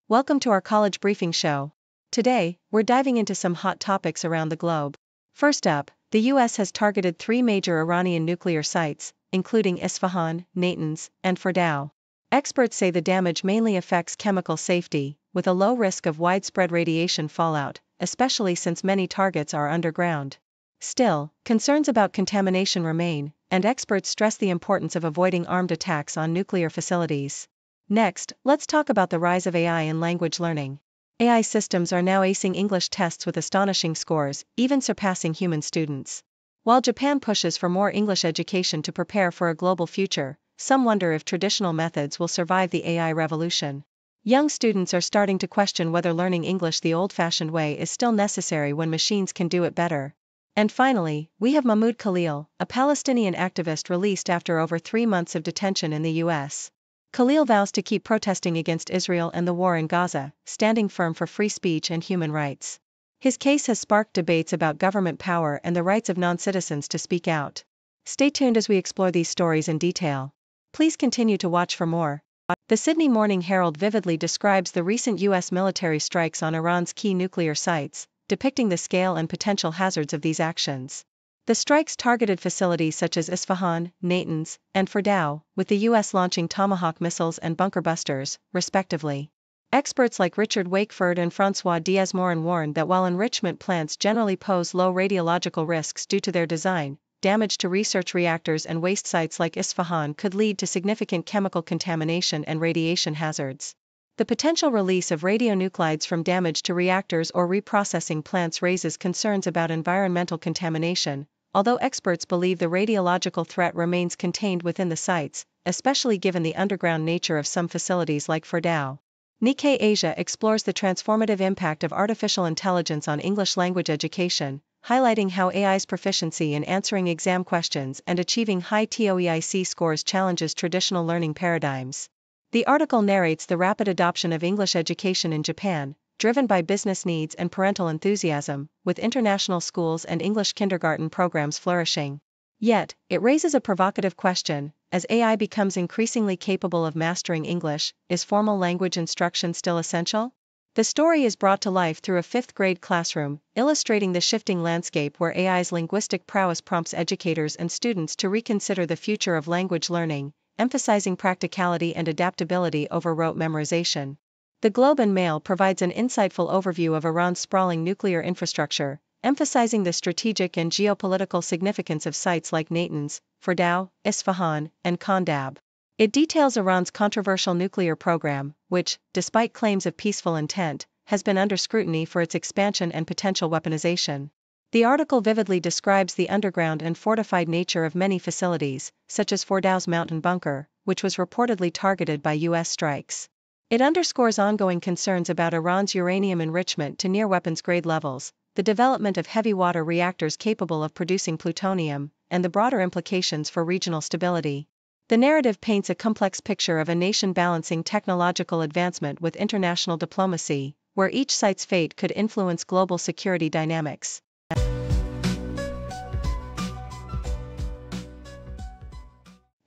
Welcome to our college briefing show. Today, we're diving into some hot topics around the globe. First up, the US has targeted 3 major Iranian nuclear sites, including Isfahan, Natanz, and Fordow. Experts say the damage mainly affects chemical safety, with a low risk of widespread radiation fallout, especially since many targets are underground. Still, concerns about contamination remain, and experts stress the importance of avoiding armed attacks on nuclear facilities. Next, let's talk about the rise of AI in language learning. AI systems are now acing English tests with astonishing scores, even surpassing human students. While Japan pushes for more English education to prepare for a global future, some wonder if traditional methods will survive the AI revolution. Young students are starting to question whether learning English the old-fashioned way is still necessary when machines can do it better. And finally, we have Mahmoud Khalil, a Palestinian activist released after over 3 months of detention in the US. Khalil vows to keep protesting against Israel and the war in Gaza, standing firm for free speech and human rights. His case has sparked debates about government power and the rights of non-citizens to speak out. Stay tuned as we explore these stories in detail. Please continue to watch for more. The Sydney Morning Herald vividly describes the recent US military strikes on Iran's key nuclear sites, depicting the scale and potential hazards of these actions. The strikes targeted facilities such as Isfahan, Natanz, and Fordow, with the US launching Tomahawk missiles and bunker busters, respectively. Experts like Richard Wakeford and François Diaz-Morin warned that while enrichment plants generally pose low radiological risks due to their design, damage to research reactors and waste sites like Isfahan could lead to significant chemical contamination and radiation hazards. The potential release of radionuclides from damage to reactors or reprocessing plants raises concerns about environmental contamination, although experts believe the radiological threat remains contained within the sites, especially given the underground nature of some facilities like Fordow. Nikkei Asia explores the transformative impact of artificial intelligence on English language education, highlighting how AI's proficiency in answering exam questions and achieving high TOEIC scores challenges traditional learning paradigms. The article narrates the rapid adoption of English education in Japan, driven by business needs and parental enthusiasm, with international schools and English kindergarten programs flourishing. Yet, it raises a provocative question: as AI becomes increasingly capable of mastering English, is formal language instruction still essential? The story is brought to life through a 5th-grade classroom, illustrating the shifting landscape where AI's linguistic prowess prompts educators and students to reconsider the future of language learning, emphasizing practicality and adaptability over rote memorization. The Globe and Mail provides an insightful overview of Iran's sprawling nuclear infrastructure, emphasizing the strategic and geopolitical significance of sites like Natanz, Fordow, Isfahan, and Kandab. It details Iran's controversial nuclear program, which, despite claims of peaceful intent, has been under scrutiny for its expansion and potential weaponization. The article vividly describes the underground and fortified nature of many facilities, such as Fordow's mountain bunker, which was reportedly targeted by US strikes. It underscores ongoing concerns about Iran's uranium enrichment to near weapons-grade levels, the development of heavy water reactors capable of producing plutonium, and the broader implications for regional stability. The narrative paints a complex picture of a nation balancing technological advancement with international diplomacy, where each site's fate could influence global security dynamics.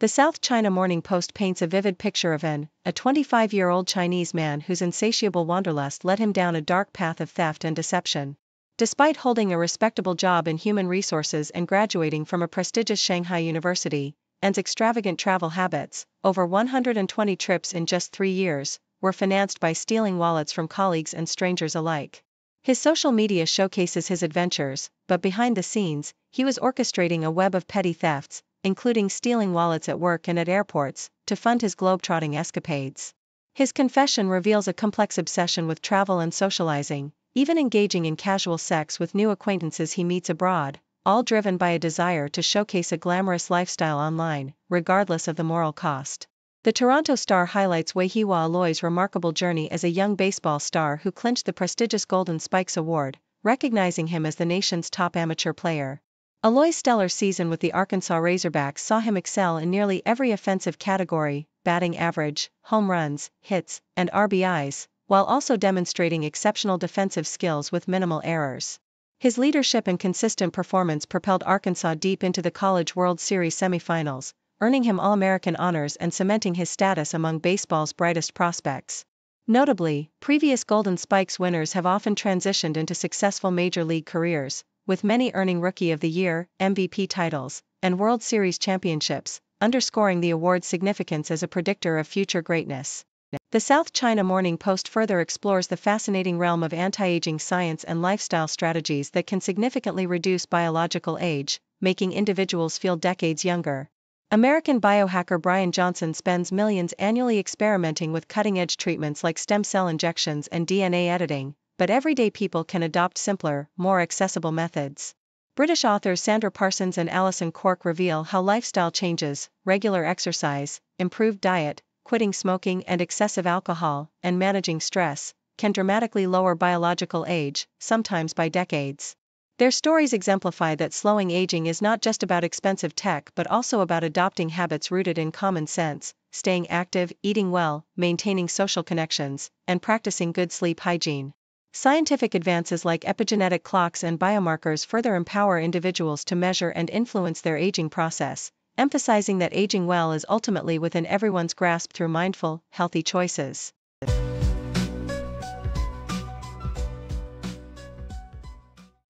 The South China Morning Post paints a vivid picture of a 25-year-old Chinese man whose insatiable wanderlust led him down a dark path of theft and deception. Despite holding a respectable job in human resources and graduating from a prestigious Shanghai university, An's extravagant travel habits, over 120 trips in just 3 years, were financed by stealing wallets from colleagues and strangers alike. His social media showcases his adventures, but behind the scenes, he was orchestrating a web of petty thefts, including stealing wallets at work and at airports, to fund his globetrotting escapades. His confession reveals a complex obsession with travel and socializing, even engaging in casual sex with new acquaintances he meets abroad, all driven by a desire to showcase a glamorous lifestyle online, regardless of the moral cost. The Toronto Star highlights Weihiwa Aloy's remarkable journey as a young baseball star who clinched the prestigious Golden Spikes Award, recognizing him as the nation's top amateur player. Aloy's stellar season with the Arkansas Razorbacks saw him excel in nearly every offensive category: batting average, home runs, hits, and RBIs, while also demonstrating exceptional defensive skills with minimal errors. His leadership and consistent performance propelled Arkansas deep into the College World Series semifinals, earning him All-American honors and cementing his status among baseball's brightest prospects. Notably, previous Golden Spikes winners have often transitioned into successful major league careers, with many earning Rookie of the Year, MVP titles, and World Series championships, underscoring the award's significance as a predictor of future greatness. The South China Morning Post further explores the fascinating realm of anti-aging science and lifestyle strategies that can significantly reduce biological age, making individuals feel decades younger. American biohacker Brian Johnson spends millions annually experimenting with cutting-edge treatments like stem cell injections and DNA editing, but everyday people can adopt simpler, more accessible methods. British authors Sandra Parsons and Alison Cork reveal how lifestyle changes, regular exercise, improved diet, quitting smoking and excessive alcohol, and managing stress, can dramatically lower biological age, sometimes by decades. Their stories exemplify that slowing aging is not just about expensive tech but also about adopting habits rooted in common sense, staying active, eating well, maintaining social connections, and practicing good sleep hygiene. Scientific advances like epigenetic clocks and biomarkers further empower individuals to measure and influence their aging process, emphasizing that aging well is ultimately within everyone's grasp through mindful, healthy choices.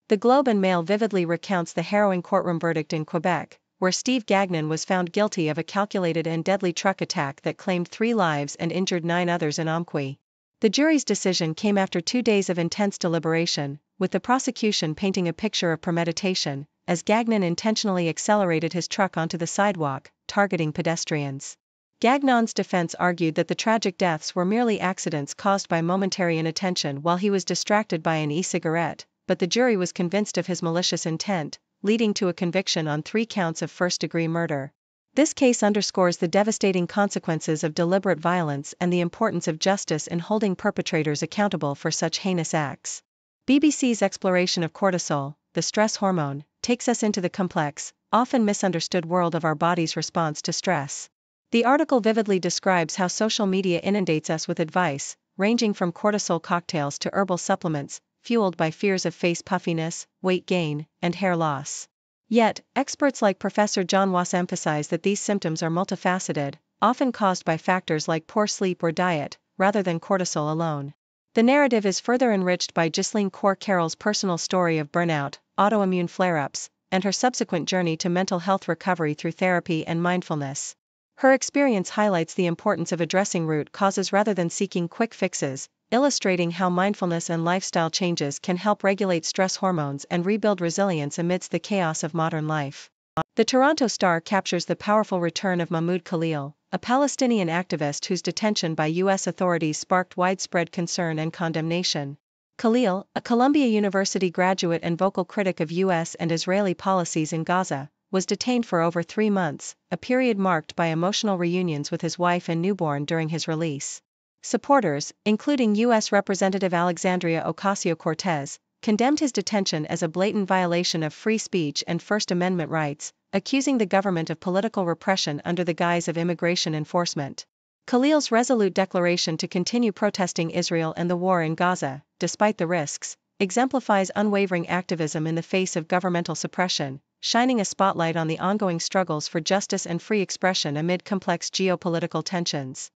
The Globe and Mail vividly recounts the harrowing courtroom verdict in Quebec, where Steve Gagnon was found guilty of a calculated and deadly truck attack that claimed 3 lives and injured 9 others in Amqui. The jury's decision came after 2 days of intense deliberation, with the prosecution painting a picture of premeditation, as Gagnon intentionally accelerated his truck onto the sidewalk, targeting pedestrians. Gagnon's defense argued that the tragic deaths were merely accidents caused by momentary inattention while he was distracted by an e-cigarette, but the jury was convinced of his malicious intent, leading to a conviction on 3 counts of first-degree murder. This case underscores the devastating consequences of deliberate violence and the importance of justice in holding perpetrators accountable for such heinous acts. BBC's exploration of cortisol, the stress hormone, takes us into the complex, often misunderstood world of our body's response to stress. The article vividly describes how social media inundates us with advice, ranging from cortisol cocktails to herbal supplements, fueled by fears of face puffiness, weight gain, and hair loss. Yet, experts like Professor John Wass emphasize that these symptoms are multifaceted, often caused by factors like poor sleep or diet, rather than cortisol alone. The narrative is further enriched by Ghislaine Carroll's personal story of burnout, autoimmune flare-ups, and her subsequent journey to mental health recovery through therapy and mindfulness. Her experience highlights the importance of addressing root causes rather than seeking quick fixes, illustrating how mindfulness and lifestyle changes can help regulate stress hormones and rebuild resilience amidst the chaos of modern life. The Toronto Star captures the powerful return of Mahmoud Khalil, a Palestinian activist whose detention by U.S. authorities sparked widespread concern and condemnation. Khalil, a Columbia University graduate and vocal critic of U.S. and Israeli policies in Gaza, was detained for over 3 months, a period marked by emotional reunions with his wife and newborn during his release. Supporters, including U.S. Representative Alexandria Ocasio-Cortez, condemned his detention as a blatant violation of free speech and First Amendment rights, accusing the government of political repression under the guise of immigration enforcement. Khalil's resolute declaration to continue protesting Israel and the war in Gaza, despite the risks, exemplifies unwavering activism in the face of governmental suppression, shining a spotlight on the ongoing struggles for justice and free expression amid complex geopolitical tensions.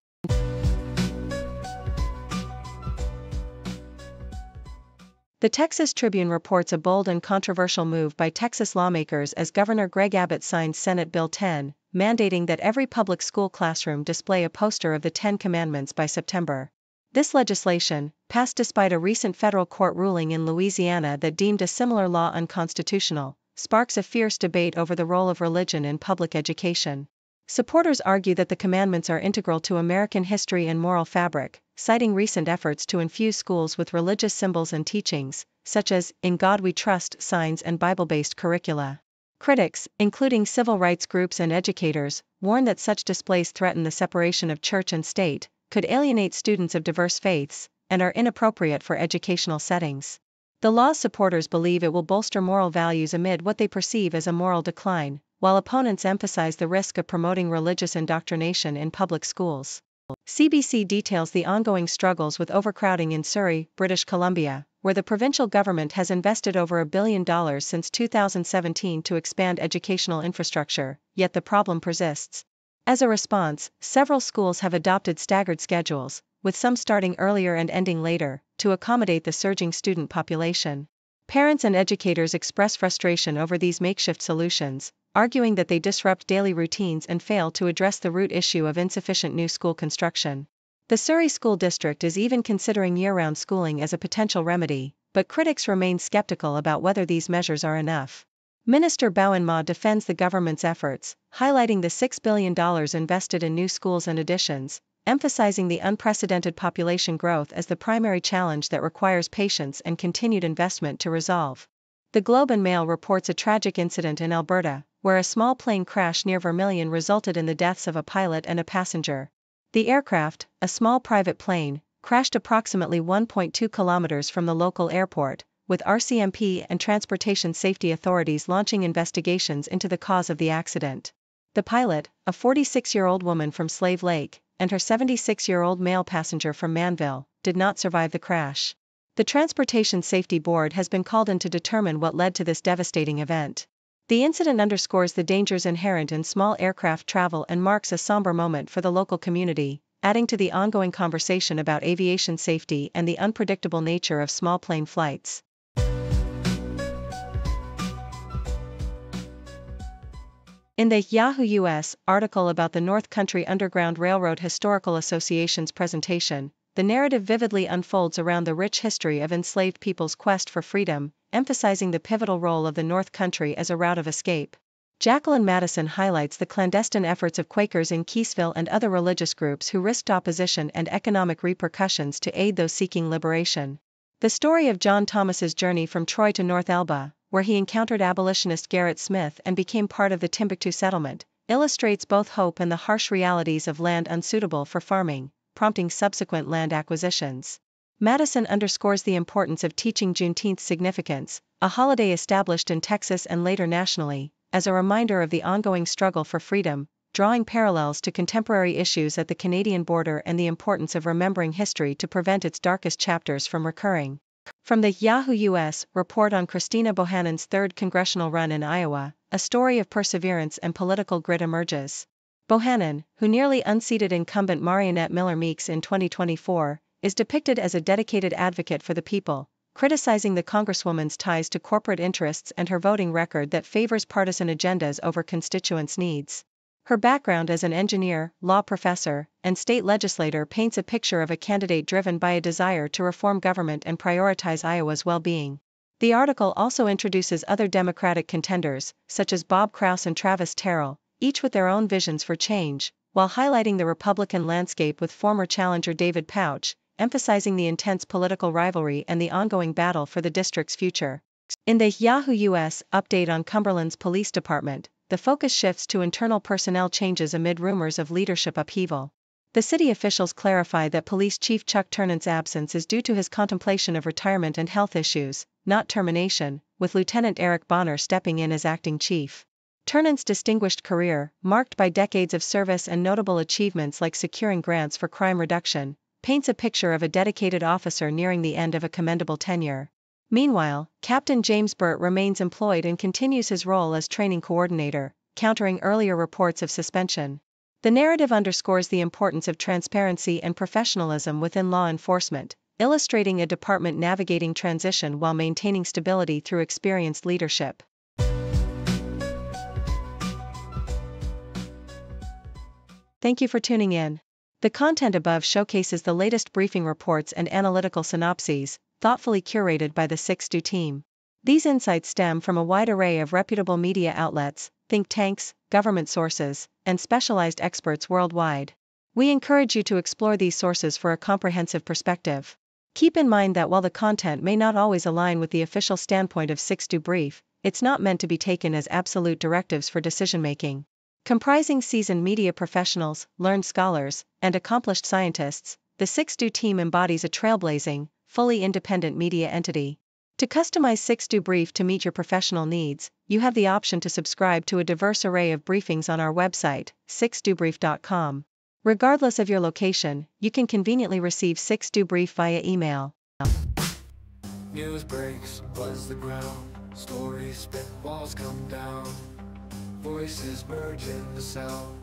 The Texas Tribune reports a bold and controversial move by Texas lawmakers as Governor Greg Abbott signs Senate Bill 10, mandating that every public school classroom display a poster of the 10 Commandments by September. This legislation, passed despite a recent federal court ruling in Louisiana that deemed a similar law unconstitutional, sparks a fierce debate over the role of religion in public education. Supporters argue that the commandments are integral to American history and moral fabric, citing recent efforts to infuse schools with religious symbols and teachings, such as "In God We Trust" signs and Bible-based curricula. Critics, including civil rights groups and educators, warn that such displays threaten the separation of church and state, could alienate students of diverse faiths, and are inappropriate for educational settings. The law's supporters believe it will bolster moral values amid what they perceive as a moral decline, while opponents emphasize the risk of promoting religious indoctrination in public schools. CBC details the ongoing struggles with overcrowding in Surrey, British Columbia, where the provincial government has invested over $1 billion since 2017 to expand educational infrastructure, yet the problem persists. As a response, several schools have adopted staggered schedules, with some starting earlier and ending later, to accommodate the surging student population. Parents and educators express frustration over these makeshift solutions, arguing that they disrupt daily routines and fail to address the root issue of insufficient new school construction. The Surrey School District is even considering year-round schooling as a potential remedy, but critics remain skeptical about whether these measures are enough. Minister Bowen Ma defends the government's efforts, highlighting the $6 billion invested in new schools and additions, emphasizing the unprecedented population growth as the primary challenge that requires patience and continued investment to resolve. The Globe and Mail reports a tragic incident in Alberta, where a small plane crash near Vermilion resulted in the deaths of a pilot and a passenger. The aircraft, a small private plane, crashed approximately 1.2 kilometers from the local airport, with RCMP and transportation safety authorities launching investigations into the cause of the accident. The pilot, a 46-year-old woman from Slave Lake, and her 76-year-old male passenger from Manville, did not survive the crash. The Transportation Safety Board has been called in to determine what led to this devastating event. The incident underscores the dangers inherent in small aircraft travel and marks a somber moment for the local community, adding to the ongoing conversation about aviation safety and the unpredictable nature of small plane flights. In the Yahoo US article about the North Country Underground Railroad Historical Association's presentation, the narrative vividly unfolds around the rich history of enslaved people's quest for freedom, emphasizing the pivotal role of the North Country as a route of escape. Jacqueline Madison highlights the clandestine efforts of Quakers in Keeseville and other religious groups who risked opposition and economic repercussions to aid those seeking liberation. The story of John Thomas's journey from Troy to North Elba, where he encountered abolitionist Gerrit Smith and became part of the Timbuktu settlement, illustrates both hope and the harsh realities of land unsuitable for farming, prompting subsequent land acquisitions. Madison underscores the importance of teaching Juneteenth's significance, a holiday established in Texas and later nationally, as a reminder of the ongoing struggle for freedom, drawing parallels to contemporary issues at the Canadian border and the importance of remembering history to prevent its darkest chapters from recurring. From the Yahoo US report on Christina Bohannon's third congressional run in Iowa, a story of perseverance and political grit emerges. Bohannon, who nearly unseated incumbent Marionette Miller Meeks in 2024, is depicted as a dedicated advocate for the people, criticizing the Congresswoman's ties to corporate interests and her voting record that favors partisan agendas over constituents' needs. Her background as an engineer, law professor, and state legislator paints a picture of a candidate driven by a desire to reform government and prioritize Iowa's well-being. The article also introduces other Democratic contenders, such as Bob Kraus and Travis Terrell, each with their own visions for change, while highlighting the Republican landscape with former challenger David Pouch, emphasizing the intense political rivalry and the ongoing battle for the district's future. In the Yahoo US update on Cumberland's police department, the focus shifts to internal personnel changes amid rumors of leadership upheaval. The city officials clarify that Police Chief Chuck Turnant's absence is due to his contemplation of retirement and health issues, not termination, with Lieutenant Eric Bonner stepping in as acting chief. Turnant's distinguished career, marked by decades of service and notable achievements like securing grants for crime reduction, paints a picture of a dedicated officer nearing the end of a commendable tenure. Meanwhile, Captain James Burt remains employed and continues his role as training coordinator, countering earlier reports of suspension. The narrative underscores the importance of transparency and professionalism within law enforcement, illustrating a department navigating transition while maintaining stability through experienced leadership. Thank you for tuning in. The content above showcases the latest briefing reports and analytical synopses, thoughtfully curated by the 6Do team. These insights stem from a wide array of reputable media outlets, think tanks, government sources, and specialized experts worldwide. We encourage you to explore these sources for a comprehensive perspective. Keep in mind that while the content may not always align with the official standpoint of 6Do Brief, it's not meant to be taken as absolute directives for decision-making. Comprising seasoned media professionals, learned scholars, and accomplished scientists, the 6Do team embodies a trailblazing, fully independent media entity. To customize 6Do Brief to meet your professional needs, you have the option to subscribe to a diverse array of briefings on our website, 6dobrief.com. Regardless of your location, you can conveniently receive 6Do Brief via email. News breaks, buzz the ground, stories spit, walls come down, voices merge in the sound,